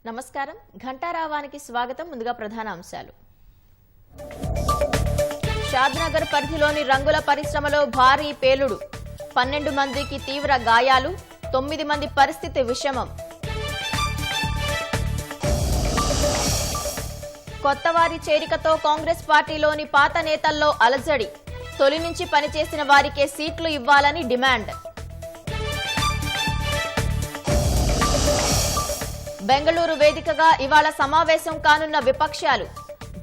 నమస్కారం ఘంటారావానికి స్వాగతం. ముందుగా ప్రధాన అంశాలు. షాద్నగర్ పరిధిలోని రంగుల పరిశ్రమలో భారీ పేలుడు, 12 మందికి తీవ్ర గాయాలు, 9 మంది పరిస్థితి విషమం. కొత్తవారి చేరికతో కాంగ్రెస్ పార్టీలోని పాత నేతల్లో అలజడి, తొలి నుంచి పనిచేసిన వారికే సీట్లు ఇవ్వాలని డిమాండ్. బెంగళూరు వేదికగా ఇవాళ సమావేశం కానున్న విపక్షాలు,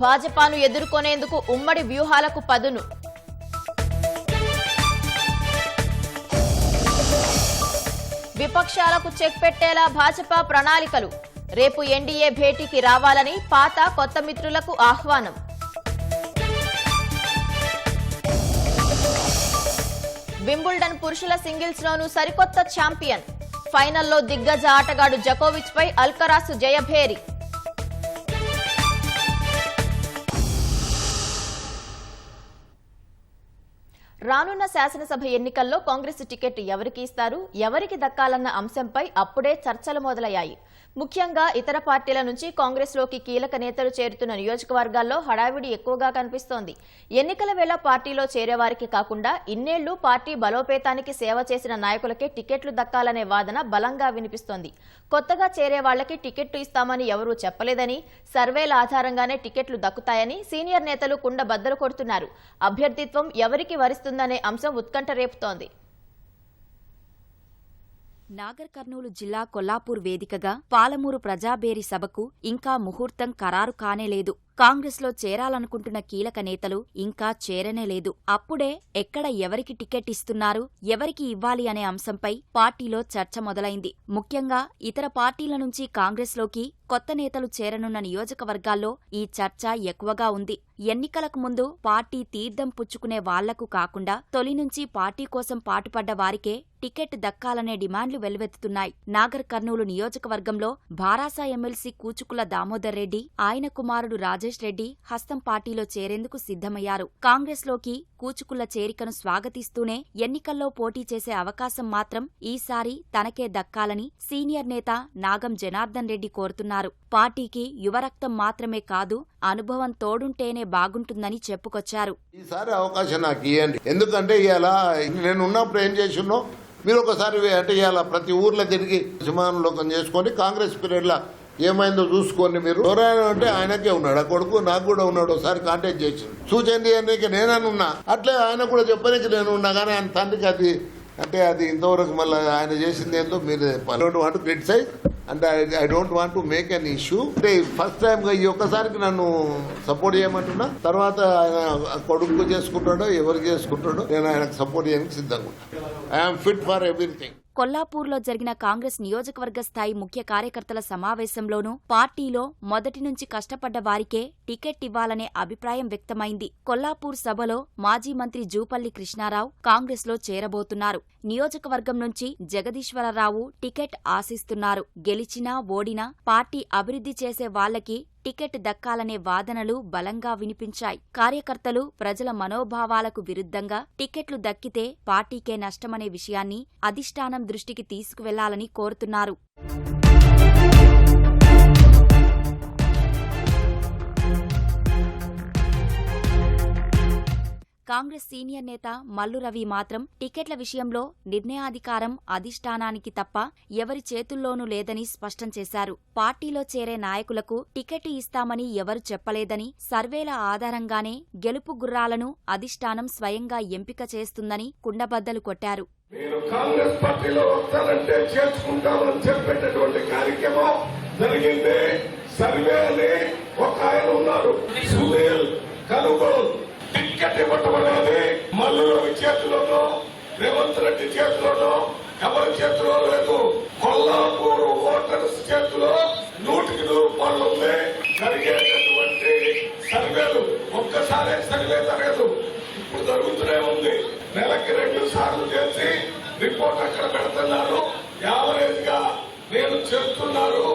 భాజపాను ఎదుర్కొనేందుకు ఉమ్మడి వ్యూహాలకు పదును. విపక్షాలకు చెక్ పెట్టేలా భాజపా ప్రణాళికలు, రేపు ఎన్డీఏ భేటీకి రావాలని పాత కొత్త మిత్రులకు ఆహ్వానం. వింబుల్డన్ పురుషుల సింగిల్స్ లోనూ సరికొత్త ఛాంపియన్, ఫైనల్లో దిగ్గజ ఆటగాడు జకోవిచ్ పై అల్కరాసు జయభేరి. రానున్న శాసనసభ ఎన్నికల్లో కాంగ్రెస్ టికెట్ ఎవరికి ఇస్తారు, ఎవరికి దక్కాలన్న అంశంపై అప్పుడే చర్చలు మొదలయ్యాయి. ముఖ్యంగా ఇతర పార్టీల నుంచి కాంగ్రెస్ లోకి కీలక నేతలు చేరుతున్న నియోజకవర్గాల్లో హడావిడి ఎక్కువగా కనిపిస్తోంది. ఎన్నికల వేళ పార్టీలో చేరేవారికి కాకుండా ఇన్నేళ్లు పార్టీ బలోపేతానికి సేవ చేసిన నాయకులకే టికెట్లు దక్కాలనే వాదన బలంగా వినిపిస్తోంది. కొత్తగా చేరే వాళ్లకి టికెట్లు ఇస్తామని ఎవరూ చెప్పలేదని, సర్వేల ఆధారంగానే టికెట్లు దక్కుతాయని సీనియర్ నేతలు కుండ బద్దలు కొడుతున్నారు. అభ్యర్థిత్వం ఎవరికి వరిస్తుందనే అంశం ఉత్కంఠ రేపుతోంది. నాగర్ కర్నూలు జిల్లా కొల్లాపూర్ వేదికగా పాలమూరు ప్రజాబేరి సభకు ఇంకా ముహూర్తం ఖరారు కానేలేదు. కాంగ్రెస్లో చేరాలనుకుంటున్న కీలక నేతలు ఇంకా చేరనేలేదు. అప్పుడే ఎక్కడ ఎవరికి టికెట్ ఇస్తున్నారు, ఎవరికి ఇవ్వాలి అనే అంశంపై పార్టీలో చర్చ మొదలైంది. ముఖ్యంగా ఇతర పార్టీల నుంచి కాంగ్రెస్లోకి కొత్త నేతలు చేరనున్న నియోజకవర్గాల్లో ఈ చర్చ ఎక్కువగా ఉంది. ఎన్నికలకు ముందు పార్టీ తీర్థం పుచ్చుకునే వాళ్లకు కాకుండా తొలి నుంచి పార్టీ కోసం పాటుపడ్డ వారికే టికెట్ దక్కాలనే డిమాండ్లు వెల్లువెత్తుతున్నాయి. నాగర్ కర్నూలు నియోజకవర్గంలో భారాస ఎమ్మెల్సీ కూచుకుల దామోదర్ రెడ్డి, ఆయన కుమారుడు రాజేష్ రెడ్డి హస్తం పార్టీలో చేరేందుకు సిద్ధమయ్యారు. కాంగ్రెస్లోకి కూచుకుల చేరికను స్వాగతిస్తూనే ఎన్నికల్లో పోటీ చేసే అవకాశం మాత్రం ఈసారి తనకే దక్కాలని సీనియర్ నేత నాగం జనార్దన్ రెడ్డి కోరుతున్నారు. పార్టీకి యువరక్తం మాత్రమే కాదు, అనుభవం తోడుంటేనే బాగుంటుందని చెప్పుకొచ్చారు. ఈసారి అవకాశం నాకు ఇవ్వండి, ఎందుకంటే ఇవాళ నేను ఉన్నప్పుడు ఏం చేసినో మీరు ఒకసారి అంటే ఇవాళ ప్రతి ఊర్లో తిరిగి సింహానులోకం చేసుకొని కాంగ్రెస్ పీరియడ్లో ఏమైందో చూసుకోండి. మీరు ఎవరైనా అంటే ఆయనకే ఉన్నాడు, ఆ కొడుకు నాకు కూడా ఉన్నాడు, ఒకసారి కాంటాక్ట్ చేసి సూచన అన్నికి నేననున్నా, అట్లే ఆయన కూడా చెప్పడానికి నేను ఉన్నా. కానీ ఆయన తండ్రికి అది అంటే అది ఇంతవరకు మళ్ళీ ఆయన చేసింది ఏందో మీరు డోంట్ వాంట్ టు క్రిటిసైజ్ అంటే I don't want to make an issue. అంటే ఫస్ట్ టైం ఈ ఒక్కసారికి నన్ను సపోర్ట్ చేయమంటున్నా, తర్వాత ఆయన కొడుకు చేసుకుంటాడో ఎవరు చేసుకుంటాడో నేను ఆయనకు సపోర్ట్ చేయడానికి సిద్ధంగా ఉంటాను. I'm fit for everything. కొల్లాపూర్లో జరిగిన కాంగ్రెస్ నియోజకవర్గ స్థాయి ముఖ్య కార్యకర్తల సమావేశంలోనూ పార్టీలో మొదటి నుంచి కష్టపడ్డ వారికే టికెట్ ఇవ్వాలనే అభిప్రాయం వ్యక్తమైంది. కొల్లాపూర్ సభలో మాజీ మంత్రి జూపల్లి కృష్ణారావు కాంగ్రెస్లో చేరబోతున్నారు. నియోజకవర్గం నుంచి జగదీశ్వరరావు టికెట్ ఆశిస్తున్నారు. గెలిచినా ఓడినా పార్టీ అభివృద్ధి చేసే వాళ్లకి టికెట్ దక్కాలనే వాదనలు బలంగా వినిపించాయి. కార్యకర్తలు ప్రజల మనోభావాలకు విరుద్ధంగా టికెట్లు దక్కితే పార్టీకే నష్టమనే విషయాన్ని అధిష్టానం దృష్టికి తీసుకువెళ్లాలని కోరుతున్నారు. కాంగ్రెస్ సీనియర్ నేత మల్లు రవి మాత్రం టికెట్ల విషయంలో నిర్ణయాధికారం అధిష్టానానికి తప్ప ఎవరి చేతుల్లోనూ లేదని స్పష్టం చేశారు. పార్టీలో చేరే నాయకులకు టికెట్ ఇస్తామని ఎవరు చెప్పలేదని, సర్వేల ఆధారంగానే గెలుపు గుర్రాలను అధిష్టానం స్వయంగా ఎంపిక చేస్తుందని కుండబద్దలు కొట్టారు. నేను కాంగ్రెస్ పార్టీలో వస్తానంటే చేర్చుకుంటామని చెప్పేటటువంటి కార్యక్రమం జరిగింది. సర్వే అని ఒక ఆయన ఉన్నారు, సునీల్ కనుగోలు టికెట్ ఇవ్వటం అనేది మల్లు రవి చేతిలోనో రేవంత్ రెడ్డి చేతిలోనో ఎవరి చేతిలో లేదు. కొల్లాపూరు ఓటర్స్ చేతిలో 100% ఉంది. జరిగేటటువంటి సర్వేలు ఒక్కసారి సర్వే జరగదు, ఇప్పుడు జరుగుతూనే ఉంది. నెలకి 2 సార్లు చేసి రిపోర్ట్ అక్కడ పెడుతున్నారు. యావరేజ్ గా నేను చేస్తున్నారు,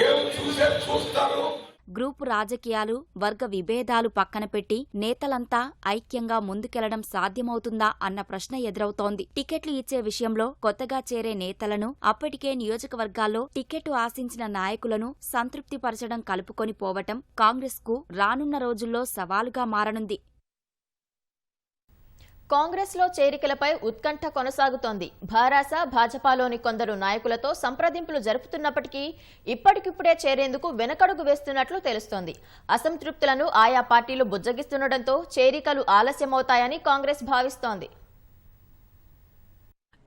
ఏం చూస్తారు. గ్రూపు రాజకీయాలు, వర్గ విభేదాలు పక్కన పెట్టి నేతలంతా ఐక్యంగా ముందుకెళ్లడం సాధ్యమవుతుందా అన్న ప్రశ్న ఎదురవుతోంది. టికెట్లు ఇచ్చే విషయంలో కొత్తగా చేరే నేతలను, అప్పటికే నియోజకవర్గాల్లో టికెట్ ఆశించిన నాయకులను సంతృప్తిపరచడం కలుపుకొని పోవటం కాంగ్రెస్కు రానున్న రోజుల్లో సవాలుగా మారనుంది. కాంగ్రెస్లో చేరికలపై ఉత్కంఠ కొనసాగుతోంది. భారాస భాజపాలోని కొందరు నాయకులతో సంప్రదింపులు జరుపుతున్నప్పటికీ ఇప్పటికిప్పుడే చేరేందుకు వెనకడుగు వేస్తున్నట్లు తెలుస్తోంది. అసంతృప్తులను ఆయా పార్టీలు బుజ్జగిస్తుండటంతో చేరికలు ఆలస్యమవుతాయని కాంగ్రెస్ భావిస్తోంది.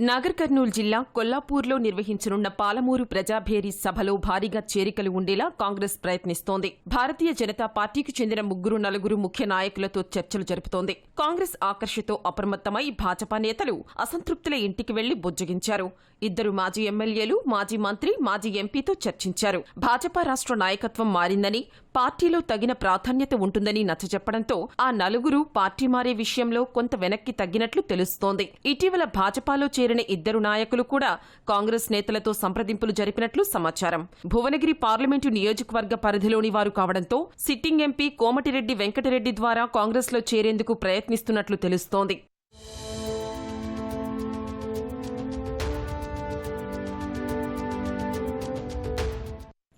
నాగర్ కర్నూలు జిల్లా కొల్లాపూర్లో నిర్వహించనున్న పాలమూరు ప్రజాభేరీ సభలో భారీగా చేరికలు ఉండేలా కాంగ్రెస్ ప్రయత్నిస్తోంది. భారతీయ జనతా పార్టీకి చెందిన 3-4 ముఖ్య నాయకులతో చర్చలు జరుపుతోంది. కాంగ్రెస్ ఆకర్షతో అప్రమత్తమై భాజపా నేతలు అసంతృప్తుల ఇంటికి వెళ్లి బుజ్జగించారు. 2 మాజీ ఎమ్మెల్యేలు, మాజీ మంత్రి, మాజీ ఎంపీతో చర్చించారు. భాజపా రాష్ట్ర నాయకత్వం మారిందని, పార్టీలో తగిన ప్రాధాన్యత ఉంటుందని నచ్చజెప్పడంతో ఆ 4 పార్టీ మారే విషయంలో కొంత వెనక్కి తగ్గినట్లు తెలుస్తోంది. ఇటీవల భాజపాలో చేరిన 2 నాయకులు కూడా కాంగ్రెస్ నేతలతో సంప్రదింపులు జరిపినట్లు సమాచారం. భువనగిరి పార్లమెంటు నియోజకవర్గ పరిధిలోని వారు కావడంతో సిట్టింగ్ ఎంపీ కోమటిరెడ్డి వెంకటరెడ్డి ద్వారా కాంగ్రెస్లో చేరేందుకు ప్రయత్నిస్తున్నట్లు తెలుస్తోంది.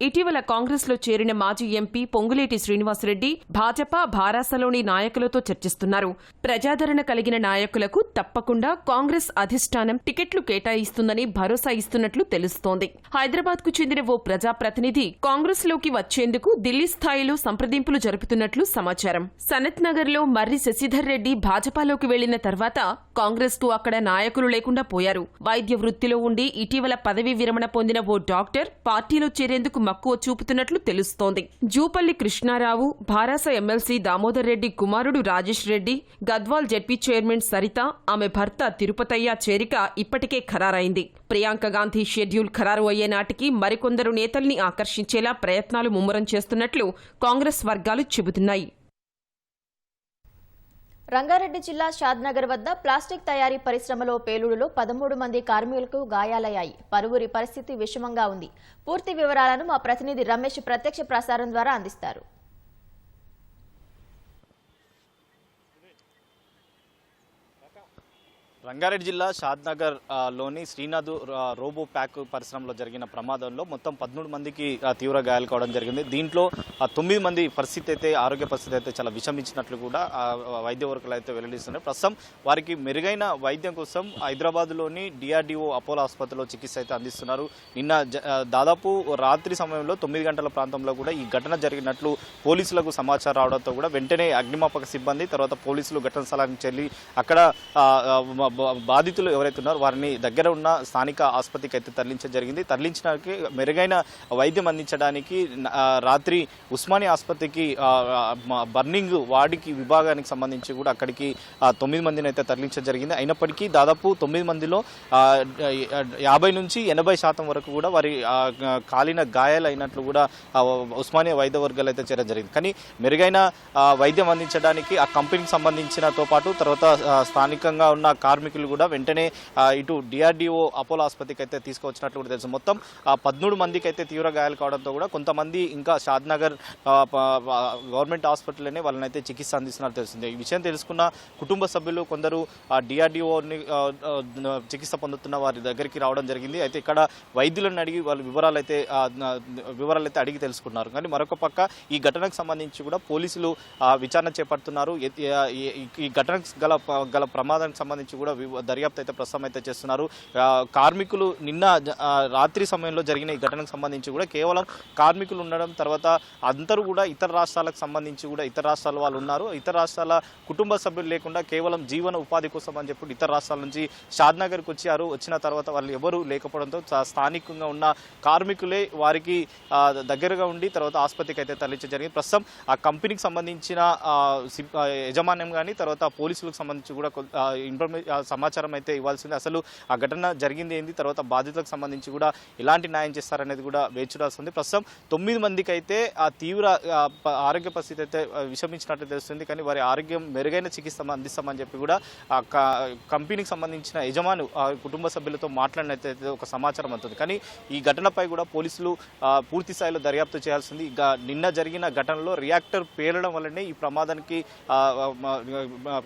ఇటీవల కాంగ్రెస్లో చేరిన మాజీ ఎంపీ పొంగులేటి శ్రీనివాసరెడ్డి భాజపా భారాసలోని నాయకులతో చర్చిస్తున్నారు. ప్రజాదరణ కలిగిన నాయకులకు తప్పకుండా కాంగ్రెస్ అధిష్టానం టికెట్లు కేటాయిస్తుందని భరోసా ఇస్తున్నట్లు తెలుస్తోంది. హైదరాబాద్కు చెందిన ఓ ప్రజాప్రతినిధి కాంగ్రెస్లోకి వచ్చేందుకు ఢిల్లీ స్థాయిలో సంప్రదింపులు జరుపుతున్నట్లు సమాచారం. సనత్ నగర్లో మర్రి శశిధర్ రెడ్డి భాజపాలోకి వెళ్లిన తర్వాత కాంగ్రెస్కు అక్కడ నాయకులు లేకుండా పోయారు. వైద్య వృత్తిలో ఉండి ఇటీవల పదవీ విరమణ పొందిన ఓ డాక్టర్ పార్టీలో చేరేందుకు మక్కువ చూపుతున్నట్లు తెలుస్తోంది. జూపల్లి కృష్ణారావు, భారాస ఎమ్మెల్సీ దామోదర్ రెడ్డి కుమారుడు రాజేష్ రెడ్డి, గద్వాల్ జెడ్పీ చైర్మన్ సరిత, ఆమె భర్త తిరుపతయ్య చేరిక ఇప్పటికే ఖరారైంది. ప్రియాంక గాంధీ షెడ్యూల్ ఖరారు అయ్యే నాటికి మరికొందరు నేతల్ని ఆకర్షించేలా ప్రయత్నాలు ముమ్మరం చేస్తున్నట్లు కాంగ్రెస్ వర్గాలు చెబుతున్నాయి. రంగారెడ్డి జిల్లా షాద్నగర్ వద్ద ప్లాస్టిక్ తయారీ పరిశ్రమలో పేలుడులో 13 మంది కార్మికులకు గాయాలయ్యాయి. పలువురి పరిస్థితి విషమంగా ఉంది. పూర్తి వివరాలను మా ప్రతినిధి రమేష్ ప్రత్యక్ష ప్రసారం ద్వారా అందిస్తారు. రంగారెడ్డి జిల్లా షాద్నగర్ లోని శ్రీనాథ్ రోబో ప్యాక్ పరిశ్రమలో జరిగిన ప్రమాదంలో మొత్తం 13 మందికి తీవ్ర గాయాలు కావడం జరిగింది. దీంట్లో 9 మంది పరిస్థితి అయితే, ఆరోగ్య పరిస్థితి అయితే చాలా విషమించినట్లు కూడా వైద్య వర్గాలు అయితే వెల్లడిస్తున్నారు. ప్రస్తుతం వారికి మెరుగైన వైద్యం కోసం హైదరాబాద్లోని డిఆర్డీఓ అపోలో ఆసుపత్రిలో చికిత్స అయితే అందిస్తున్నారు. నిన్న దాదాపు రాత్రి సమయంలో 9 గంటల ప్రాంతంలో కూడా ఈ ఘటన జరిగినట్లు పోలీసులకు సమాచారం రావడంతో కూడా వెంటనే అగ్నిమాపక సిబ్బంది, తర్వాత పోలీసులు ఘటన స్థలానికి చెల్లి అక్కడ బాధితులు ఎవరైతే ఉన్నారో వారిని దగ్గర ఉన్న స్థానిక ఆసుపత్రికి అయితే తరలించడం జరిగింది. తరలించడానికి మెరుగైన వైద్యం అందించడానికి రాత్రి ఉస్మానియా ఆసుపత్రికి బర్నింగ్ వార్డుకి విభాగానికి సంబంధించి కూడా అక్కడికి 9 మందిని అయితే తరలించడం జరిగింది. అయినప్పటికీ దాదాపు 9 మందిలో 50 నుంచి 80% వరకు కూడా వారి కాలిన గాయాలు అయినట్లు కూడా ఉస్మానియా వైద్య వర్గాలు అయితే చేరడం జరిగింది. కానీ మెరుగైన వైద్యం అందించడానికి ఆ కంపెనీకి సంబంధించినతో పాటు తర్వాత స్థానికంగా ఉన్న కార్మికులు కూడా వెంటనే ఇటు డిఆర్డీఓ అపోలో ఆసుపత్రికి అయితే తీసుకువచ్చినట్లు కూడా తెలుసు. మొత్తం 13 మందికి అయితే తీవ్ర గాయాలు కావడంతో కూడా కొంతమంది ఇంకా షాద్నగర్ గవర్నమెంట్ హాస్పిటల్లోనే వాళ్ళని అయితే చికిత్స అందిస్తున్నట్టు తెలుస్తుంది. ఈ విషయం తెలుసుకున్న కుటుంబ సభ్యులు కొందరు డిఆర్డీఓని చికిత్స పొందుతున్న వారి దగ్గరికి రావడం జరిగింది. అయితే ఇక్కడ వైద్యులను అడిగి వాళ్ళ వివరాలు అయితే అడిగి తెలుసుకున్నారు. కానీ మరొక పక్క ఈ ఘటనకు సంబంధించి కూడా పోలీసులు విచారణ చేపడుతున్నారు. ఈ ఘటనకు గల ప్రమాదానికి సంబంధించి కూడా దర్యాప్తు అయితే ప్రస్తుతం అయితే చేస్తున్నారు. కార్మికులు నిన్న రాత్రి సమయంలో జరిగిన ఈ ఘటనకు సంబంధించి కూడా కేవలం కార్మికులు ఉండడం, తర్వాత అందరూ కూడా ఇతర రాష్ట్రాలకు సంబంధించి కూడా ఇతర రాష్ట్రాల వాళ్ళు ఉన్నారు. ఇతర రాష్ట్రాల కుటుంబ సభ్యులు లేకుండా కేవలం జీవన ఉపాధి కోసం అని చెప్పి ఇతర రాష్ట్రాల నుంచి షాద్నగర్కి వచ్చారు. వచ్చిన తర్వాత వాళ్ళు ఎవరు లేకపోవడంతో స్థానికంగా ఉన్న కార్మికులే వారికి దగ్గరగా ఉండి తర్వాత ఆసుపత్రికి అయితే తరలించడం జరిగింది. ప్రస్తుతం ఆ కంపెనీకి సంబంధించిన యజమాన్యం కానీ తర్వాత పోలీసులకు సంబంధించి కూడా సమాచారం అయితే ఇవ్వాల్సింది. అసలు ఆ ఘటన జరిగింది ఏంది, తర్వాత బాధితులకు సంబంధించి కూడా ఎలాంటి న్యాయం చేస్తారనేది కూడా వేచి చూడాల్సింది. ప్రస్తుతం 9 మందికి అయితే ఆ తీవ్ర ఆరోగ్య పరిస్థితి అయితే విషమించినట్టు తెలుస్తుంది. కానీ వారి ఆరోగ్యం మెరుగైన చికిత్స అందిస్తామని చెప్పి కూడా ఆ కంపెనీకి సంబంధించిన యజమాను కుటుంబ సభ్యులతో మాట్లాడినట్టు ఒక సమాచారం అందుతుంది. కానీ ఈ ఘటనపై కూడా పోలీసులు పూర్తి స్థాయిలో దర్యాప్తు చేయాల్సింది. నిన్న జరిగిన ఘటనలో రియాక్టర్ పేలడం వల్లనే ఈ ప్రమాదానికి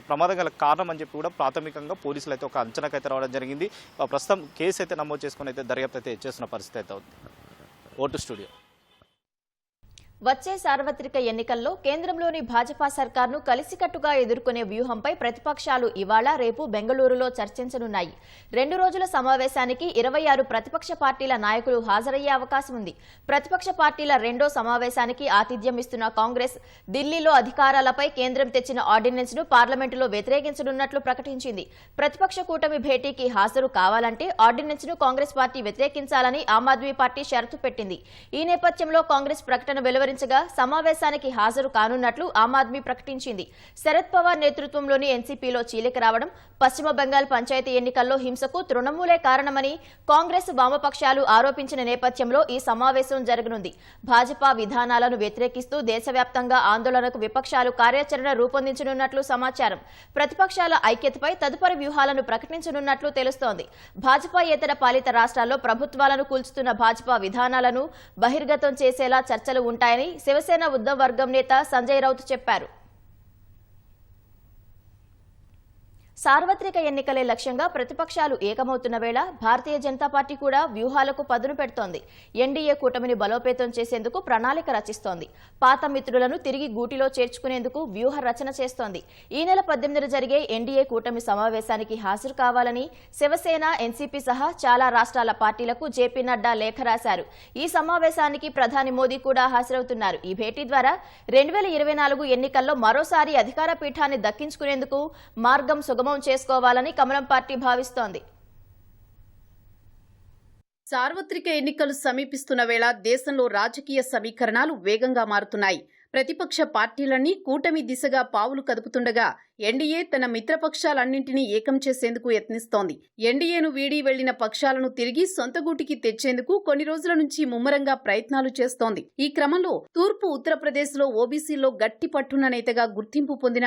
ప్రమాదం గల కారణం అని చెప్పి కూడా ప్రాథమికంగా పోలీసులు అయితే ఒక అంచనాకైతే రావడం జరిగింది. ప్రస్తుతం కేసు అయితే నమోదు చేసుకుని అయితే దర్యాప్తు అయితే చేస్తున్న పరిస్థితి అయితే ఉంది. Vote studio. వచ్చే సార్వత్రిక ఎన్నికల్లో కేంద్రంలోని భాజపా సర్కార్ను కలిసికట్టుగా ఎదుర్కొనే వ్యూహంపై ప్రతిపక్షాలు ఇవాళ రేపు బెంగళూరులో చర్చించనున్నాయి. 2 రోజుల సమావేశానికి 26 ప్రతిపక్ష పార్టీల నాయకులు హాజరయ్యే అవకాశం ఉంది. ప్రతిపక్ష పార్టీల రెండో సమావేశానికి ఆతిథ్యం ఇస్తున్న కాంగ్రెస్ ఢిల్లీలో అధికారాలపై కేంద్రం తెచ్చిన ఆర్డినెన్స్ ను పార్లమెంటులో వ్యతిరేకించనున్నట్లు ప్రకటించింది. ప్రతిపక్ష కూటమి భేటీకి హాజరు కావాలంటే ఆర్డినెన్స్ ను కాంగ్రెస్ పార్టీ వ్యతిరేకించాలని ఆమ్ ఆద్మీ పార్టీ షరతు పెట్టింది. ఈ నేపథ్యంలో కాంగ్రెస్ ప్రకటన వెలువరించగా సమావేశానికి హాజరు కానున్నట్లు ఆమ్ ఆద్మీ ప్రకటించింది. శరద్ పవార్ నేతృత్వంలోని ఎన్సీపీలో చీలిక రావడం, పశ్చిమ బెంగాల్ పంచాయతీ ఎన్నికల్లో హింసకు తృణమూలే కారణమని కాంగ్రెస్ వామపక్షాలు ఆరోపించిన నేపథ్యంలో ఈ సమావేశం జరగనుంది. భాజపా విధానాలను వ్యతిరేకిస్తూ దేశవ్యాప్తంగా ఆందోళనకు విపక్షాలు కార్యాచరణ రూపొందించనున్నట్లు సమాచారం. ప్రతిపక్షాల ఐక్యతపై తదుపరి వ్యూహాలను ప్రకటించనున్నట్లు తెలుస్తోంది. భాజపాయేతర పాలిత రాష్ట్రాల్లో ప్రభుత్వాలను కూల్చుతున్న భాజపా విధానాలను బహిర్గతం చేసేలా చర్చలు ఉంటాయని శివసేన ఉద్ధవ్ వర్గం నేత సంజయ్ రౌత్ చెప్పారు. సార్వత్రిక ఎన్నికలే లక్ష్యంగా ప్రతిపక్షాలు ఏకమవుతున్న వేళ భారతీయ జనతా పార్టీ కూడా వ్యూహాలకు పదును పెడుతోంది. ఎన్డీఏ కూటమిని బలోపేతం చేసేందుకు ప్రణాళిక రచిస్తోంది. పాత మిత్రులను తిరిగి గూటిలో చేర్చుకునేందుకు వ్యూహ రచన చేస్తోంది. ఈ నెల 18న జరిగే ఎన్డీఏ కూటమి సమావేశానికి హాజరు కావాలని శివసేన, ఎన్సీపీ సహా చాలా రాష్ట్రాల పార్టీలకు జేపీ నడ్డా లేఖ రాశారు. ఈ సమావేశానికి ప్రధాని మోదీ కూడా హాజరవుతున్నారు. ఈ భేటీ ద్వారా 2024 ఎన్నికల్లో మరోసారి అధికార పీఠాన్ని దక్కించుకునేందుకు మార్గం సుగమం చేసుకోవాలని కమలం పార్టీ భావిస్తోంది. సార్వత్రిక ఎన్నికలు సమీపిస్తున్న వేళ దేశంలో రాజకీయ సమీకరణాలు వేగంగా మారుతున్నాయి. ప్రతిపక్ష పార్టీలన్నీ కూటమి దిశగా పావులు కదుపుతుండగా ఎన్డీఏ తన మిత్రపక్షాలన్నింటినీ ఏకం చేసేందుకు యత్నిస్తోంది. ఎన్డీఏను వీడి వెళ్లిన పక్షాలను తిరిగి సొంత గూటికి తెచ్చేందుకు కొన్ని రోజుల నుంచి ముమ్మరంగా ప్రయత్నాలు చేస్తోంది. ఈ క్రమంలో తూర్పు ఉత్తరప్రదేశ్లో ఓబీసీలో గట్టి పట్టున్న నేతగా గుర్తింపు పొందిన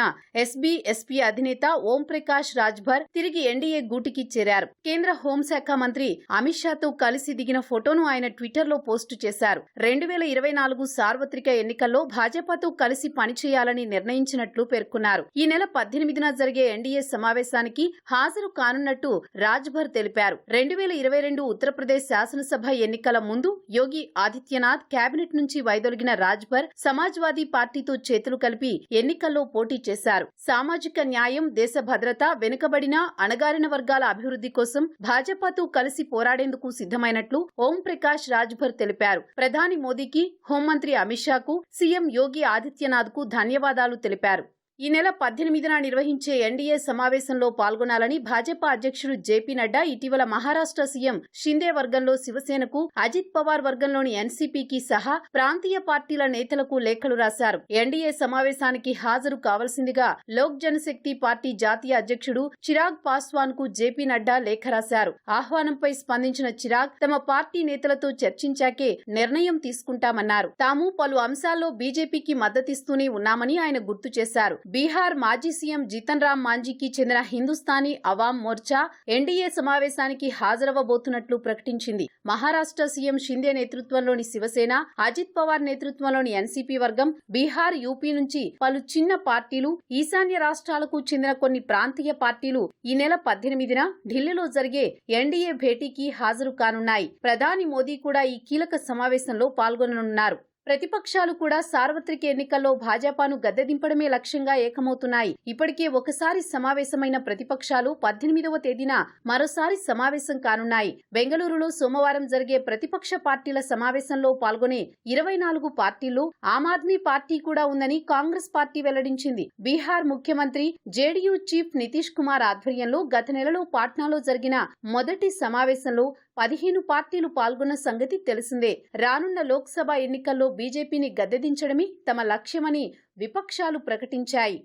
ఎస్పీ అధినేత ఓంప్రకాష్ రాజ్భర్ తిరిగి ఎన్డీఏ గూటికి చేరారు. కేంద్ర హోంశాఖ మంత్రి అమిత్ షాతో కలిసి దిగిన ఫోటోను ఆయన ట్విట్టర్లో పోస్టు చేశారు. 2024 సార్వత్రిక ఎన్నికల్లో భాజపాతో కలిసి పనిచేయాలని నిర్ణయించినట్లు పేర్కొన్నారు. ఈ నెల 18న జరిగే ఎన్డీఏ సమావేశానికి హాజరు కానున్నట్టు రాజ్భర్ తెలిపారు. 2022 ఉత్తరప్రదేశ్ శాసనసభ ఎన్నికల ముందు యోగి ఆదిత్యనాథ్ కేబినెట్ నుంచి వైదొలిగిన రాజ్భర్ సమాజ్వాదీ పార్టీతో చేతులు కలిపి ఎన్నికల్లో పోటీ చేశారు. సామాజిక న్యాయం, దేశ భద్రత, వెనుకబడిన అణగారిన వర్గాల అభివృద్ధి కోసం భాజపాతో కలిసి పోరాడేందుకు సిద్ధమైనట్లు ఓంప్రకాష్ రాజ్భర్ తెలిపారు. ప్రధాని మోదీకి, హోంమంత్రి అమిత్ షాకు, సీఎం యోగి ఆదిత్యనాథ్ కు ధన్యవాదాలు తెలిపారు. ఈ నెల 18న నిర్వహించే ఎన్డీఏ సమావేశంలో పాల్గొనాలని భాజపా అధ్యక్షుడు జేపీ నడ్డా ఇటీవల మహారాష్ట్ర సీఎం షిందే వర్గంలో శివసేనకు, అజిత్ పవార్ వర్గంలోని ఎన్సీపీకి సహా ప్రాంతీయ పార్టీల నేతలకు లేఖలు రాశారు. ఎన్డీఏ సమావేశానికి హాజరు కావాల్సిందిగా లోక్ జనశక్తి పార్టీ జాతీయ అధ్యక్షుడు చిరాగ్ పాస్వాన్ కు జేపీ నడ్డా లేఖ రాశారు. ఆహ్వానంపై స్పందించిన చిరాగ్ తమ పార్టీ నేతలతో చర్చించాకే నిర్ణయం తీసుకుంటామన్నారు. తాము పలు అంశాల్లో బీజేపీకి మద్దతిస్తూనే ఉన్నామని ఆయన గుర్తు చేశారు. బీహార్ మాజీ సీఎం జీతన్ రామ్ మాంజీకి చెందిన హిందుస్థానీ అవామ్ మోర్చా ఎన్డీఏ సమావేశానికి హాజరవ్వబోతున్నట్లు ప్రకటించింది. మహారాష్ట్ర సీఎం షిందే నేతృత్వంలోని శివసేన, అజిత్ పవార్ నేతృత్వంలోని ఎన్సీపీ వర్గం, బీహార్, యూపీ నుంచి పలు చిన్న పార్టీలు, ఈశాన్య రాష్ట్రాలకు చెందిన కొన్ని ప్రాంతీయ పార్టీలు ఈ నెల 18న ఢిల్లీలో జరిగే ఎన్డీఏ భేటీకి హాజరు కానున్నాయి. ప్రధాని మోదీ కూడా ఈ కీలక సమావేశంలో పాల్గొననున్నారు. ప్రతిపక్షాలు కూడా సార్వత్రిక ఎన్నికల్లో భాజపాను గద్దెదింపడమే లక్ష్యంగా ఏకమవుతున్నాయి. ఇప్పటికే ఒకసారి సమావేశమైన ప్రతిపక్షాలు 18వ తేదీన మరోసారి సమావేశం కానున్నాయి. బెంగళూరులో సోమవారం జరిగే ప్రతిపక్ష పార్టీల సమావేశంలో పాల్గొనే 24 పార్టీల్లో ఆమ్ ఆద్మీ పార్టీ కూడా ఉందని కాంగ్రెస్ పార్టీ వెల్లడించింది. బీహార్ ముఖ్యమంత్రి జేడీయూ చీఫ్ నితీష్ కుమార్ ఆధ్వర్యంలో గత నెలలో పాట్నాలో జరిగిన మొదటి సమావేశంలో 15 పార్టీలు పాల్గొన్న సంగతి తెలిసిందే. రానున్న లోక్సభ ఎన్నికల్లో బీజేపీని గద్దెదించడమే తమ లక్ష్యమని విపక్షాలు ప్రకటించాయి.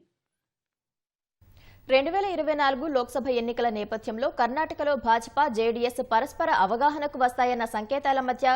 2024 లోక్సభ ఎన్నికల నేపథ్యంలో కర్ణాటకలో భాజపా జేడీఎస్ పరస్పర అవగాహనకు వస్తాయన్న సంకేతాల మధ్య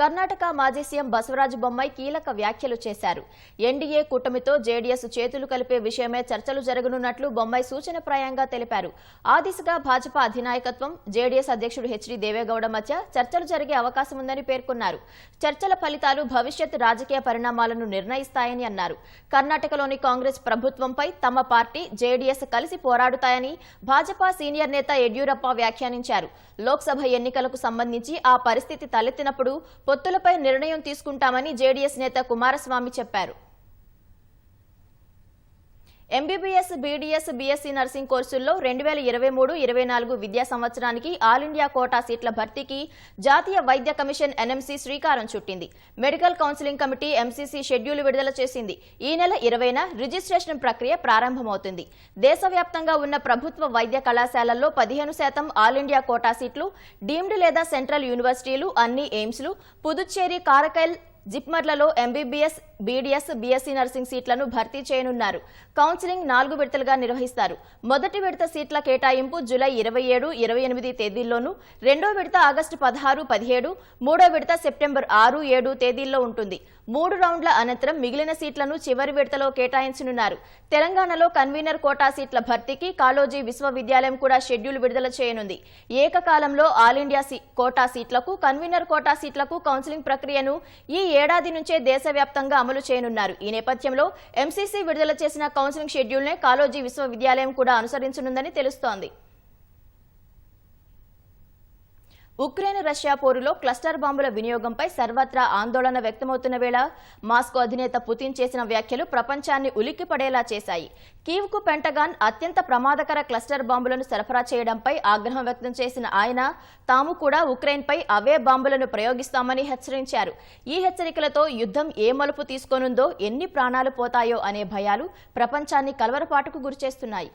కర్ణాటక మాజీ సీఎం బసవరాజ బొమ్మాయి కీలక వ్యాఖ్యలు చేశారు. ఎన్డీఏ కూటమితో జేడీఎస్ చేతులు కలిపే విషయమే చర్చలు జరగనున్నట్లు బొమ్మాయి సూచనప్రాయంగా తెలిపారు. ఆ దిశగా భాజపా అధినాయకత్వం, జేడీఎస్ అధ్యక్షుడు హెచ్డీ దేవేగౌడ మధ్య చర్చలు జరిగే అవకాశం ఉందని పేర్కొన్నారు. చర్చల ఫలితాలు భవిష్యత్ రాజకీయ పరిణామాలను నిర్ణయిస్తాయని అన్నారు. కర్ణాటకలోని కాంగ్రెస్ ప్రభుత్వంపై తమ పార్టీ జేడీఎస్ కలిసి పోరాడుతాయని భాజపా సీనియర్ నేత యడ్యూరప్ప వ్యాఖ్యానించారు. లోక్సభ ఎన్నికలకు సంబంధించి ఆ పరిస్థితి తలెత్తినప్పుడు పొత్తులపై నిర్ణయం తీసుకుంటామని జేడీఎస్ నేత కుమారస్వామి చెప్పారు. ఎంబీబీఎస్, బీడీఎస్, బీఎస్సీ నర్సింగ్ కోర్సుల్లో 2023-24 విద్యా సంవత్సరానికి ఆల్ ఇండియా కోటా సీట్ల భర్తీకి జాతీయ వైద్య కమిషన్ ఎన్ఎంసీ శ్రీకారం చుట్టింది. Medical counselling committee MCC schedule విడుదల చేసింది. ఈ నెల 20న రిజిస్ట్రేషన్ ప్రక్రియ ప్రారంభమవుతుంది. దేశవ్యాప్తంగా ఉన్న ప్రభుత్వ వైద్య కళాశాలల్లో 15% ఆల్ ఇండియా కోటా సీట్లు, డీమ్డ్ లేదా సెంట్రల్ యూనివర్సిటీలు, అన్ని ఎయిమ్స్లు, పుదుచ్చేరి, కారకైల్, జిప్మర్లలో ఎంబీబీఎస్, బీడీఎస్, బీఎస్సీ నర్సింగ్ సీట్లను భర్తీ చేయనున్నారు. కౌన్సిలింగ్ 4 విడతలుగా నిర్వహిస్తారు. మొదటి విడత సీట్ల కేటాయింపు జూలై 27, 28 తేదీల్లోనూ, రెండో విడత ఆగస్టు 16, 17, మూడో విడత సెప్టెంబర్ 6, 7 తేదీల్లో ఉంటుంది. 3 రౌండ్ల అనంతరం మిగిలిన సీట్లను చివరి విడతలో కేటాయించనున్నారు. తెలంగాణలో కన్వీనర్ కోటా సీట్ల భర్తీకి కాళోజీ విశ్వవిద్యాలయం కూడా షెడ్యూల్ విడుదల చేయనుంది. ఏకకాలంలో ఆల్ ఇండియా కోటా సీట్లకు, కన్వీనర్ కోటా సీట్లకు కౌన్సిలింగ్ ప్రక్రియను ఈ ఏడాది నుంచే దేశవ్యాప్తంగా అమలు చేయనున్నారు. ఈ నేపథ్యంలో ఎంసీసీ విడుదల చేసిన కౌన్సిలింగ్ షెడ్యూల్నే కాళోజీ విశ్వవిద్యాలయం కూడా అనుసరించనుందని తెలుస్తోంది. ఉక్రెయిన్ రష్యా పోరులో క్లస్టర్ బాంబుల వినియోగంపై సర్వత్రా ఆందోళన వ్యక్తమవుతున్న వేళ మాస్కో అధినేత పుతిన్ చేసిన వ్యాఖ్యలు ప్రపంచాన్ని ఉలిక్కిపడేలా చేశాయి. కీవ్కు పెంటగాన్ అత్యంత ప్రమాదకర క్లస్టర్ బాంబులను సరఫరా చేయడంపై ఆగ్రహం వ్యక్తం చేసిన ఆయన తాము కూడా ఉక్రెయిన్పై అవే బాంబులను ప్రయోగిస్తామని హెచ్చరించారు. ఈ హెచ్చరికలతో యుద్ధం ఏ మలుపు తీసుకోనుందో, ఎన్ని ప్రాణాలు పోతాయో అనే భయాలు ప్రపంచాన్ని కలవరపాటుకు గురిచేస్తున్నాయి.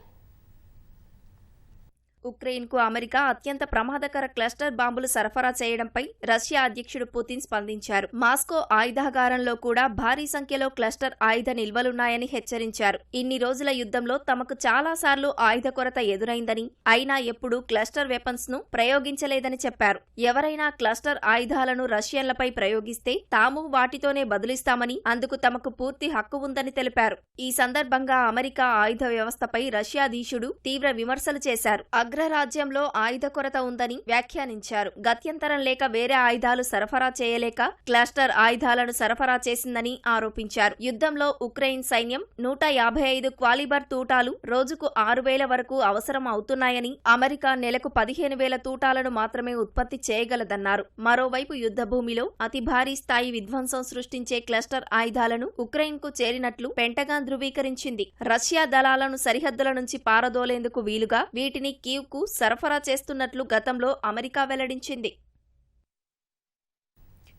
ఉక్రెయిన్కు అమెరికా అత్యంత ప్రమాదకర క్లస్టర్ బాంబులు సరఫరా చేయడంపై రష్యా అధ్యక్షుడు పుతిన్ స్పందించారు. మాస్కో ఆయుధాగారంలో కూడా భారీ సంఖ్యలో క్లస్టర్ ఆయుధ నిల్వలున్నాయని హెచ్చరించారు. ఇన్ని రోజుల యుద్ధంలో తమకు చాలాసార్లు ఆయుధ కొరత ఎదురైందని, అయినా ఎప్పుడూ క్లస్టర్ వెపన్స్ ను ప్రయోగించలేదని చెప్పారు. ఎవరైనా క్లస్టర్ ఆయుధాలను రష్యన్లపై ప్రయోగిస్తే తాము వాటితోనే బదులిస్తామని, అందుకు తమకు పూర్తి హక్కు ఉందని తెలిపారు. ఈ సందర్భంగా అమెరికా ఆయుధ వ్యవస్థపై రష్యాధీశుడు తీవ్ర విమర్శలు చేశారు. అగ్రరాజ్యంలో ఆయుధ కొరత ఉందని వ్యాఖ్యానించారు. గత్యంతరం లేక వేరే ఆయుధాలు సరఫరా చేయలేక క్లస్టర్ ఆయుధాలను సరఫరా చేసిందని ఆరోపించారు. యుద్ధంలో ఉక్రెయిన్ సైన్యం 155 క్వాలిబర్ తూటాలు, రోజుకు 6,000 వరకు అవసరం అవుతున్నాయని, అమెరికా నెలకు 15,000 తూటాలను మాత్రమే ఉత్పత్తి చేయగలదన్నారు. మరోవైపు యుద్ధ భూమిలో అతి భారీ స్థాయి విధ్వంసం సృష్టించే క్లస్టర్ ఆయుధాలను ఉక్రెయిన్కు చేరినట్లు పెంటగాన్ ధృవీకరించింది. రష్యా దళాలను సరిహద్దుల నుంచి పారదోలేందుకు వీలుగా వీటిని కీవ్కు సరఫరా చేస్తున్నట్లు గతంలో అమెరికా వెల్లడించింది.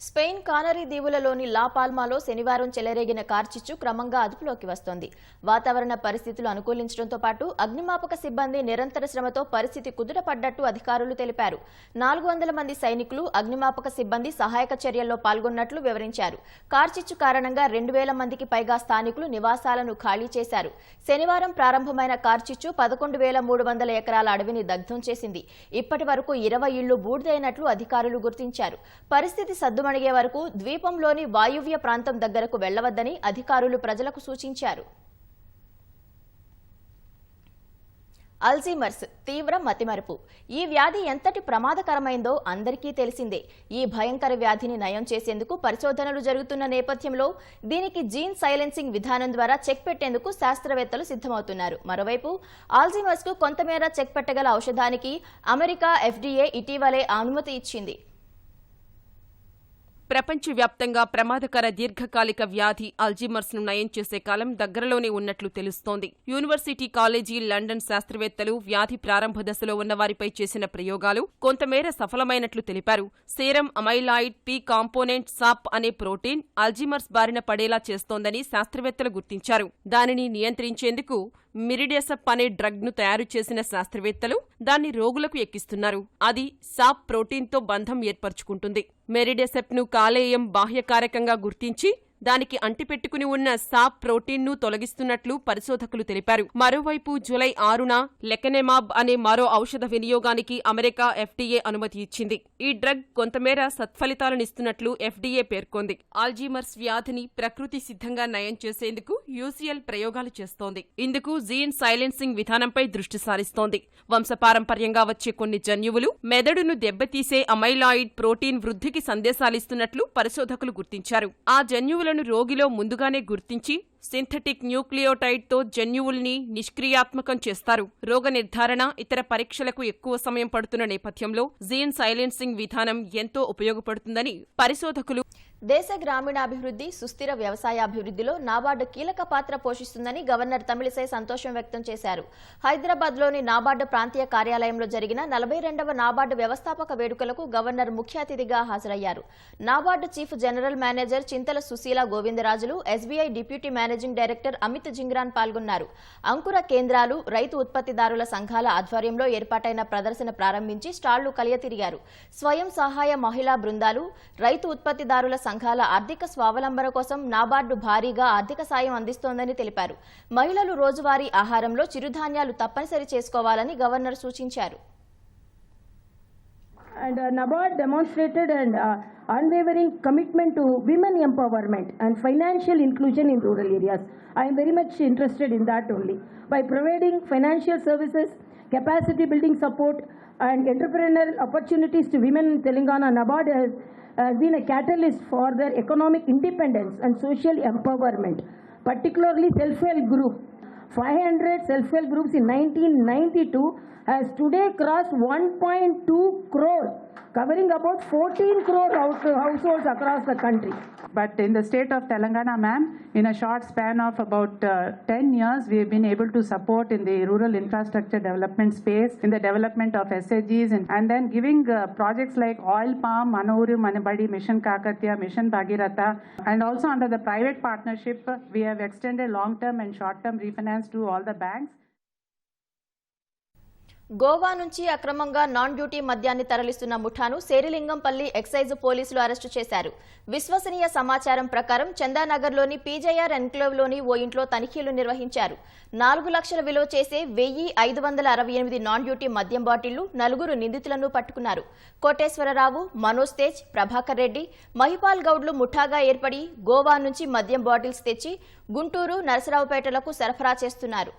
స్పెయిన్ కానరీ దీవులలోని లా పాల్మాలో శనివారం చెలరేగిన కార్చిచ్చు క్రమంగా అదుపులోకి వస్తోంది. వాతావరణ పరిస్థితులు అనుకూలించడంతో పాటు అగ్నిమాపక సిబ్బంది నిరంతర శ్రమతో పరిస్థితి కుదుటపడ్డట్టు అధికారులు తెలిపారు. 400 మంది సైనికులు, అగ్నిమాపక సిబ్బంది సహాయక చర్యల్లో పాల్గొన్నట్లు వివరించారు. కార్చిచ్చు కారణంగా 2,000 మందికి పైగా స్థానికులు నివాసాలను ఖాళీ చేశారు. శనివారం ప్రారంభమైన కార్చిచ్చు 11,300 ఎకరాల అడవిని దగ్ధం చేసింది. ఇప్పటి వరకు 20 ఇళ్లు బూడిదైనట్లు అధికారులు గుర్తించారు. పరిస్థితి సద్దుమణిగే వరకు ద్వీపంలోని వాయువ్య ప్రాంతం దగ్గరకు వెళ్లవద్దని అధికారులు ప్రజలకు సూచించారు. అల్జీమర్స్ తీవ్ర మతిమరుపు. ఈ వ్యాధి ఎంతటి ప్రమాదకరమైందో అందరికీ తెలిసిందే. ఈ భయంకర వ్యాధిని నయం చేసేందుకు పరిశోధనలు జరుగుతున్న నేపథ్యంలో దీనికి జీన్ సైలెన్సింగ్ విధానం ద్వారా చెక్ పెట్టేందుకు శాస్త్రవేత్తలు సిద్ధమవుతున్నారు. మరోవైపు అల్జీమర్స్ కు కొంతమేర చెక్ పెట్టగల ఔషధానికి అమెరికా FDA ఇటీవలే అనుమతి ఇచ్చింది. ప్రపంచవ్యాప్తంగా ప్రమాదకర దీర్ఘకాలిక వ్యాధి అల్జీమర్స్ ను నయం చేసే కాలం దగ్గరలోనే ఉన్నట్లు తెలుస్తోంది. యూనివర్సిటీ కాలేజీ లండన్ శాస్త్రవేత్తలు వ్యాధి ప్రారంభ దశలో ఉన్న వారిపై చేసిన ప్రయోగాలు కొంతమేర సఫలమైనట్లు తెలిపారు. సీరం అమైలాయిడ్ పి కాంపోనెంట్ సాప్ అనే ప్రోటీన్ అల్జీమర్స్ బారిన పడేలా చేస్తోందని శాస్త్రవేత్తలు గుర్తించారు. దానిని నియంత్రించేందుకు మిరిడెసప్ అనే డ్రగ్ ను తయారు చేసిన శాస్త్రవేత్తలు దాన్ని రోగులకు ఎక్కిస్తున్నారు. అది సాప్ ప్రోటీన్తో బంధం ఏర్పరచుకుంటుంది. మెరిడెసెప్ ను కాలేయం బాహ్యకారకంగా గుర్తించి దానికి అంటిపెట్టుకుని ఉన్న సాప్ ప్రోటీన్ను తొలగిస్తున్నట్లు పరిశోధకులు తెలిపారు. మరోవైపు జూలై 6న లెకెనెమాబ్ అనే మరో ఔషధ వినియోగానికి అమెరికా FDA అనుమతి ఇచ్చింది. ఈ డ్రగ్ కొంతమేర సత్ఫలితాలనిస్తున్నట్లు FDA పేర్కొంది. ఆల్జీమర్స్ వ్యాధిని ప్రకృతి సిద్ధంగా నయం చేసేందుకు UCL ప్రయోగాలు చేస్తోంది. ఇందుకు జీన్ సైలెన్సింగ్ విధానంపై దృష్టి సారిస్తోంది. వంశపారంపర్యంగా వచ్చే కొన్ని జన్యువులు మెదడును దెబ్బతీసే అమైలాయిడ్ ప్రోటీన్ వృద్ధికి సందేశాలిస్తున్నట్లు పరిశోధకులు గుర్తించారు. ఆ జన్యువులను రోగిలో ముందుగానే గుర్తించి సింథటిక్ న్యూక్లియోటైడ్తో జన్యువుల్ని నిష్క్రియాత్మకం చేస్తారు. రోగ నిర్ధారణ, ఇతర పరీక్షలకు ఎక్కువ సమయం పడుతున్న నేపథ్యంలో జీన్ సైలెన్సింగ్ విధానం ఎంతో ఉపయోగపడుతుందని పరిశోధకులు. దేశ గ్రామీణాభివృద్ధి, సుస్థిర వ్యవసాయాభివృద్ధిలో నాబార్డు కీలక పాత్ర పోషిస్తుందని గవర్నర్ తమిళిసై సంతోషం వ్యక్తం చేశారు. హైదరాబాద్లోని నాబార్డు ప్రాంతీయ కార్యాలయంలో జరిగిన 42వ నాబార్డు వ్యవస్థాపక వేడుకలకు గవర్నర్ ముఖ్య అతిథిగా హాజరయ్యారు. NABARD chief general manager Chintala Susheela Govindarajulu, SBI deputy managing director Amit Jhingran పాల్గొన్నారు. అంకుర కేంద్రాలు, రైతు ఉత్పత్తిదారుల సంఘాల ఆధ్వర్యంలో ఏర్పాటైన ప్రదర్శన ప్రారంభించి స్టాళ్లు కలియతిరిగారు. స్వయం సహాయ మహిళా బృందాలు, రైతు ఉత్పత్తిదారుల సంఘాల ఆర్థిక స్వావలంబన కోసం నాబార్డు భారీగా ఆర్థిక సాయం అందిస్తోందని తెలిపారు. మహిళలు రోజువారీ ఆహారంలో చిరుధాన్యాలు తప్పనిసరి చేసుకోవాలని గవర్నర్ సూచించారు. And NABARD demonstrated an unwavering commitment to women empowerment and financial inclusion in rural areas. I am very much interested in that only. By providing financial services, capacity building support and entrepreneurial opportunities to women in Telangana, NABARD has been a catalyst for their economic independence and social empowerment, particularly self-help group. 500 self-help groups in 1992 has today crossed 1.2 crore, covering about 14 crore households across the country. But in the state of Telangana, ma'am, in a short span of about 10 years, we have been able to support in the rural infrastructure development space, in the development of SHGs, and then giving projects like oil palm, Manuru, Manabadi, Mission Kakatiya, Mission Bhagiratha, and also under the private partnership, we have extended long-term and short-term refinance to all the banks. Goa నుంచి అక్రమంగా non duty మద్యాన్ని తరలిస్తున్న ముఠాను Serilingampally excise పోలీసులు arrest చేశారు. విశ్వసనీయ సమాచారం ప్రకారం చందానగర్లోని PJR ఎన్క్లేవ్లోని ఓ ఇంట్లో తనిఖీలు నిర్వహించారు. 4 లక్షల విలువ చేసే 1568 నాన్ డ్యూటీ మద్యం బాటిళ్లు, 4 నిందితులను పట్టుకున్నారు. కోటేశ్వరరావు, మనోజ్ తేజ్, ప్రభాకర్ రెడ్డి, మహిపాల్ గౌడ్లు ముఠాగా ఏర్పడి గోవా నుంచి మద్యం బాటిల్స్ తెచ్చి గుంటూరు, నరసరావుపేటలకు సరఫరా చేస్తున్నారు.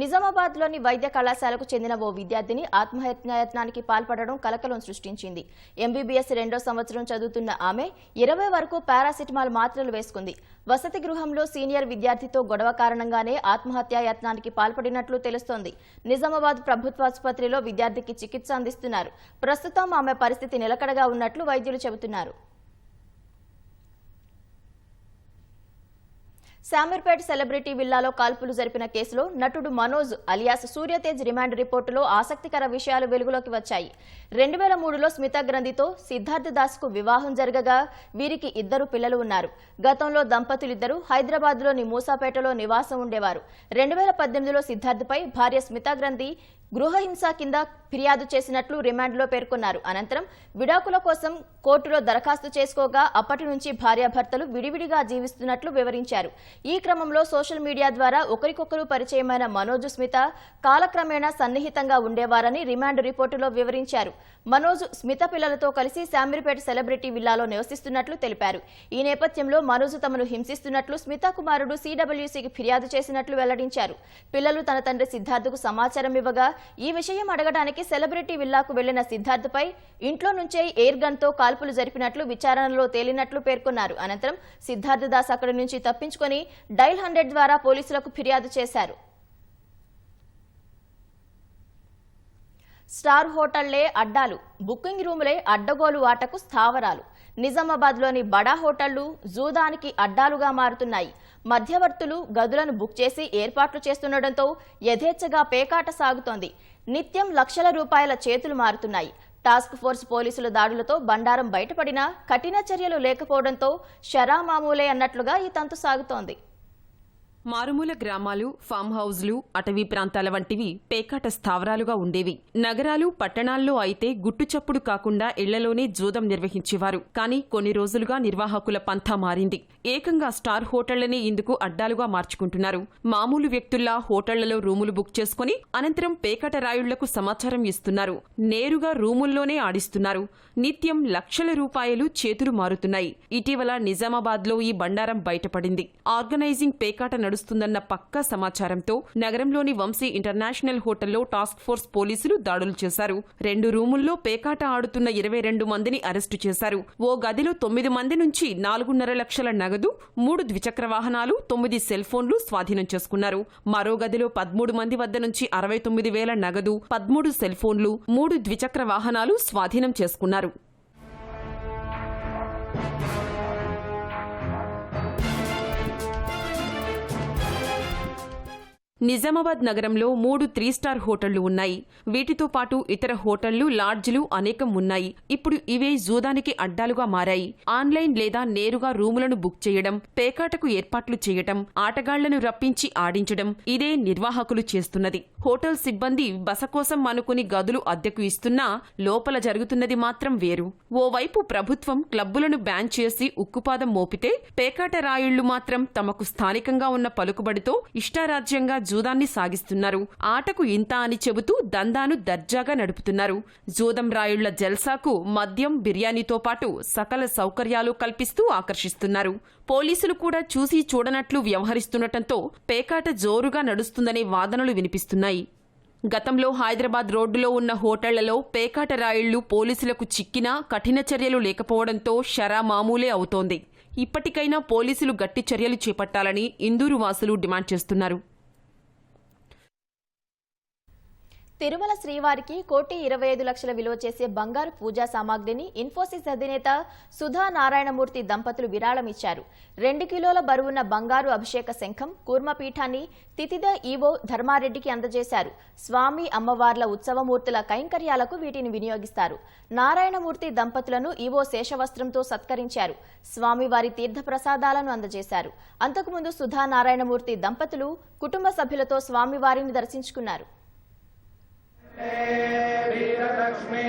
నిజామాబాద్లోని వైద్య కళాశాలకు చెందిన ఓ విద్యార్థిని ఆత్మహత్యాయత్నానికి పాల్పడడం కలకలం సృష్టించింది. MBBS 2వ సంవత్సరం చదువుతున్న ఆమె 20 వరకు పారాసిటమాల్ మాత్రలు వేసుకుంది. వసతి గృహంలో సీనియర్ విద్యార్థితో గొడవ కారణంగానే ఆత్మహత్యాయత్నానికి పాల్పడినట్లు తెలుస్తోంది. నిజామాబాద్ ప్రభుత్వాసుపత్రిలో విద్యార్థికి చికిత్స అందిస్తున్నారు. ప్రస్తుతం ఆమె పరిస్థితి నిలకడగా ఉన్నట్లు వైద్యులు చెబుతున్నారు. శామీర్పేట్ సెలబ్రిటీ విల్లాలో కాల్పులు జరిపిన కేసులో నటుడు మనోజ్ అలియాస్ సూర్యతేజ్ రిమాండ్ రిపోర్టులో ఆసక్తికర విషయాలు వెలుగులోకి వచ్చాయి. 2003లో స్మితా గ్రంథితో సిద్ధార్థ్ దాస్కు వివాహం జరగగా వీరికి 2 పిల్లలు ఉన్నారు. గతంలో దంపతులిద్దరూ హైదరాబాద్లోని మూసాపేటలో నివాసం ఉండేవారు. 2018లో సిద్ధార్థ్పై భార్య స్మితా గ్రంథి గృహహింస కింద ఫిర్యాదు చేసినట్లు రిమాండ్లో పేర్కొన్నారు. అనంతరం విడాకుల కోసం కోర్టులో దరఖాస్తు చేసుకోగా అప్పటి నుంచి భార్యాభర్తలు విడివిడిగా జీవిస్తున్నట్లు వివరించారు. ఈ క్రమంలో సోషల్ మీడియా ద్వారా ఒకరికొకరు పరిచయమైన మనోజ్, స్మిత కాలక్రమేణా సన్నిహితంగా ఉండేవారని రిమాండ్ రిపోర్టులో వివరించారు. మనోజ్ స్మిత పిల్లలతో కలిసి శామీర్పేట సెలబ్రిటీ విల్లాలో నివసిస్తున్నట్లు తెలిపారు. ఈ నేపథ్యంలో మనోజ్ తమను హింసిస్తున్నట్లు స్మిత కుమారుడు CWCకి ఫిర్యాదు చేసినట్లు వెల్లడించారు. పిల్లలు తన తండ్రి సిద్ధార్థ్కు సమాచారం ఇవ్వగా ఈ విషయం అడగడానికి సెలబ్రిటీ విల్లాకు వెళ్లిన సిద్ధార్థ్పై ఇంట్లో నుంచే ఎయిర్ గన్తో కాల్పులు జరిపినట్లు విచారణలో తేలినట్లు పేర్కొన్నారు. అనంతరం సిద్ధార్థ్ దాస్ అక్కడి నుంచి తప్పించుకొని డైల్ 100 ద్వారా పోలీసులకు ఫిర్యాదు చేశారు. స్టార్ హోటళ్లే అడ్డాలు, బుకింగ్ రూములే అడ్డగోలు ఆటకు స్థావరాలు. నిజామాబాద్లోని బడా హోటళ్లు జూదానికి అడ్డాలుగా మారుతున్నాయి. మధ్యవర్తులు గదులను బుక్ చేసి ఏర్పాట్లు చేస్తుండటంతో యథేచ్ఛగా పేకాట సాగుతోంది. నిత్యం లక్షల రూపాయల చేతులు మారుతున్నాయి. టాస్క్ ఫోర్స్ పోలీసుల దాడులతో బండారం బయటపడినా కఠిన చర్యలు లేకపోవడంతో షరా మామూలే అన్నట్లుగా ఈ తంతు సాగుతోంది. మారుమూల గ్రామాలు, ఫామ్ హౌజ్లు, అటవీ ప్రాంతాల వంటివి పేకాట స్థావరాలుగా ఉండేవి. నగరాలు, పట్టణాల్లో అయితే గుట్టుచప్పుడు కాకుండా ఇళ్లలోనే జూదం నిర్వహించేవారు. కానీ కొన్ని రోజులుగా నిర్వాహకుల పంథా మారింది. ఏకంగా స్టార్ హోటళ్లనే ఇందుకు అడ్డాలుగా మార్చుకుంటున్నారు. మామూలు వ్యక్తుల్లా హోటళ్లలో రూములు బుక్ చేసుకుని అనంతరం పేకాట రాయుళ్లకు సమాచారం ఇస్తున్నారు. నేరుగా రూముల్లోనే ఆడిస్తున్నారు. నిత్యం లక్షల రూపాయలు చేతులు మారుతున్నాయి. ఇటీవల నిజామాబాద్లో ఈ బండారం బయటపడింది. ఆర్గనైజింగ్ పేకాట నడుస్తుందన్న పక్కా సమాచారంతో నగరంలోని వంశీ ఇంటర్నేషనల్ హోటల్లో టాస్క్ ఫోర్స్ పోలీసులు దాడులు చేశారు. 2 రూముల్లో పేకాట ఆడుతున్న 22 మందిని అరెస్టు చేశారు. ఓ గదిలో 9 మంది నుంచి 4.5 లక్షల నగదు, 3 ద్విచక్ర వాహనాలు, 9 సెల్ ఫోన్లు స్వాధీనం చేసుకున్నారు. మరో గదిలో 13 మంది వద్ద నుంచి 69,000 నగదు, 13 సెల్ ఫోన్లు, 3 ద్విచక్ర వాహనాలు స్వాధీనం చేసుకున్నారు. నిజామాబాద్ నగరంలో 3 3 స్టార్ హోటళ్లు ఉన్నాయి. వీటితో పాటు ఇతర హోటళ్లు, లాడ్జ్లు అనేకం ఉన్నాయి. ఇప్పుడు ఇవే జూదానికి అడ్డాలుగా మారాయి. ఆన్లైన్ లేదా నేరుగా రూములను బుక్ చేయడం, పేకాటకు ఏర్పాట్లు చేయడం, ఆటగాళ్లను రప్పించి ఆడించడం ఇదే నిర్వాహకులు చేస్తున్నది. హోటల్ సిబ్బంది బస కోసం అనుకుని గదులు అద్దెకు ఇస్తున్నా లోపల జరుగుతున్నది మాత్రం వేరు. ఓవైపు ప్రభుత్వం క్లబ్బులను బ్యాన్ చేసి ఉక్కుపాదం మోపితే, పేకాట రాయుళ్లు మాత్రం తమకు స్థానికంగా ఉన్న పలుకుబడితో ఇష్టారాజ్యంగా జూదాన్ని సాగిస్తున్నారు. ఆటకు ఇంత అని చెబుతూ దందాను దర్జాగా నడుపుతున్నారు. జూదం రాయుళ్ల జల్సాకు మద్యం, బిర్యానీతో పాటు సకల సౌకర్యాలు కల్పిస్తూ ఆకర్షిస్తున్నారు. పోలీసులు కూడా చూసి చూడనట్లు వ్యవహరిస్తుండటంతో పేకాట జోరుగా నడుస్తుందనే వాదనలు వినిపిస్తున్నాయి. గతంలో హైదరాబాద్ రోడ్డులో ఉన్న హోటళ్లలో పేకాట రాయుళ్లు పోలీసులకు చిక్కినా కఠిన చర్యలు లేకపోవడంతో షరా మామూలే అవుతోంది. ఇప్పటికైనా పోలీసులు గట్టి చర్యలు చేపట్టాలని ఇందూరు వాసులు డిమాండ్ చేస్తున్నారు. తిరుమల శ్రీవారికి 1,25,00,000 విలువ చేసే బంగారు పూజా సామాగ్రిని ఇన్ఫోసిస్ అధినేత సుధా నారాయణమూర్తి దంపతులు విరాళమిచ్చారు. 2 కిలోల బరువున్న బంగారు అభిషేక శంఖం, కూర్మపీఠాన్ని తితిద ఈవో ధర్మారెడ్డికి అందజేశారు. స్వామి అమ్మవార్ల ఉత్సవమూర్తుల కైంకర్యాలకు వీటిని వినియోగిస్తారు. నారాయణమూర్తి దంపతులను ఈవో శేషవస్త్రంతో సత్కరించారు. స్వామివారి తీర్థప్రసాదాలను అందజేశారు. అంతకుముందు సుధా నారాయణమూర్తి దంపతులు కుటుంబ సభ్యులతో స్వామివారిని దర్శించుకున్నారు. లక్ష్మీ